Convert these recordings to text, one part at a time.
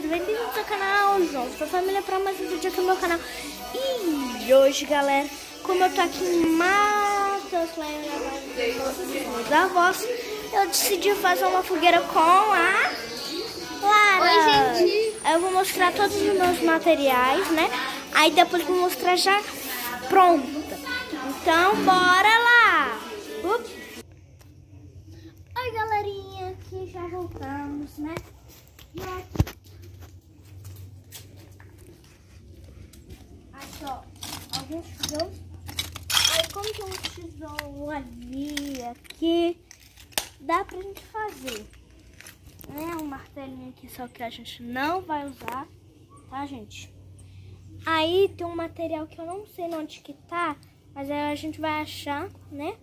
sejam bem-vindos ao canal João, sua família, para mais um vídeo aqui no meu canal. E hoje, galera, como eu tô aqui em Matos, lá em meus avós, eu decidi fazer uma fogueira com a Lara. Oi, gente! Eu vou mostrar todos os meus materiais, né? Aí depois vou mostrar já pronta. Então, bora lá! Oi, galerinha, aqui já voltamos, né? E aqui. Aqui, ó, alguns tijolos. Aí, como tem um tijolo ali, aqui, dá pra gente fazer, né? Um martelinho aqui, só que a gente não vai usar, tá, gente? Aí tem um material que eu não sei onde que tá, mas aí a gente vai achar, né?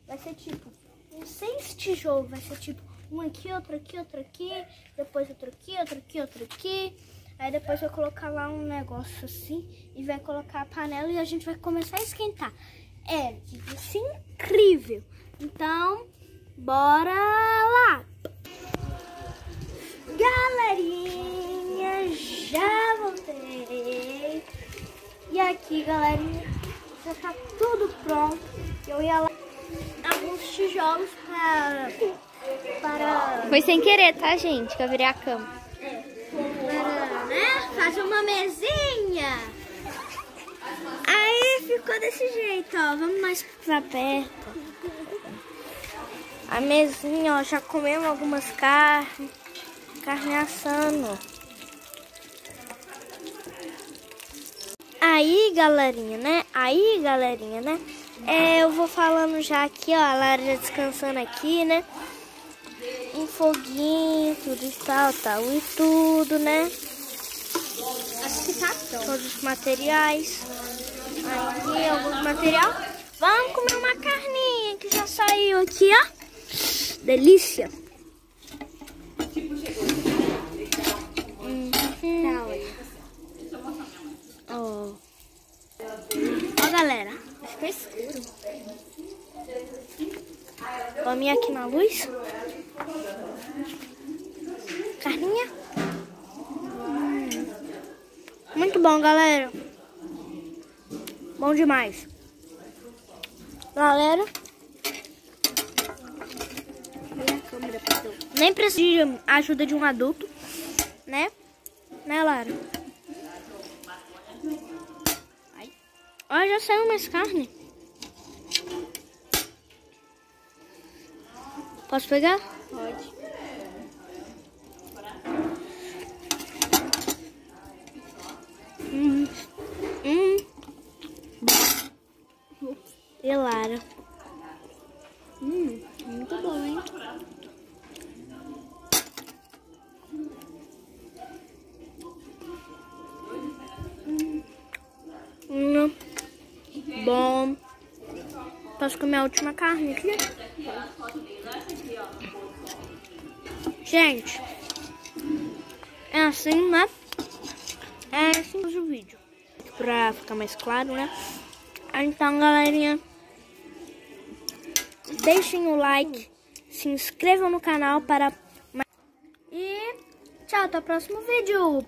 Vai ser tipo uns 6 tijolos, vai ser tipo um aqui, outro aqui, outro aqui, depois outro aqui, outro aqui, outro aqui. Aí depois eu vou colocar lá um negócio assim e vai colocar a panela e a gente vai começar a esquentar. É, isso é incrível. Então, bora lá! Galerinha, já voltei. E aqui, galerinha, já tá tudo pronto. Eu ia lá alguns tijolos para... Foi sem querer, tá, gente? Que eu virei a cama. Para, né, fazer uma mesinha. Aí ficou desse jeito, ó. Vamos mais pra perto. A mesinha, ó, já comemos algumas carnes. Carne assando. Aí, galerinha, né? Eu vou falando já aqui, ó. A Lara já descansando aqui, né? Um foguinho, tudo e tal, e tudo, né? Acho que tá pronto. Todos os materiais. Aqui, alguns material. Vamos comer uma carninha que já saiu aqui, ó. Delícia. Ó, galera, ficou escuro. Vamos aqui na luz. Carninha. Muito bom, galera. Bom demais. Galera, nem precisa de ajuda de um adulto, né? Né, Lara? Ó, já saiu mais carne. Posso pegar? Pode. E Lara. Muito bom, hein? Bom. Posso comer a última carne aqui? Gente, é assim, né? É assim o vídeo. Pra ficar mais claro, né? Então, galerinha, deixem o like, se inscrevam no canal para... E tchau, até o próximo vídeo.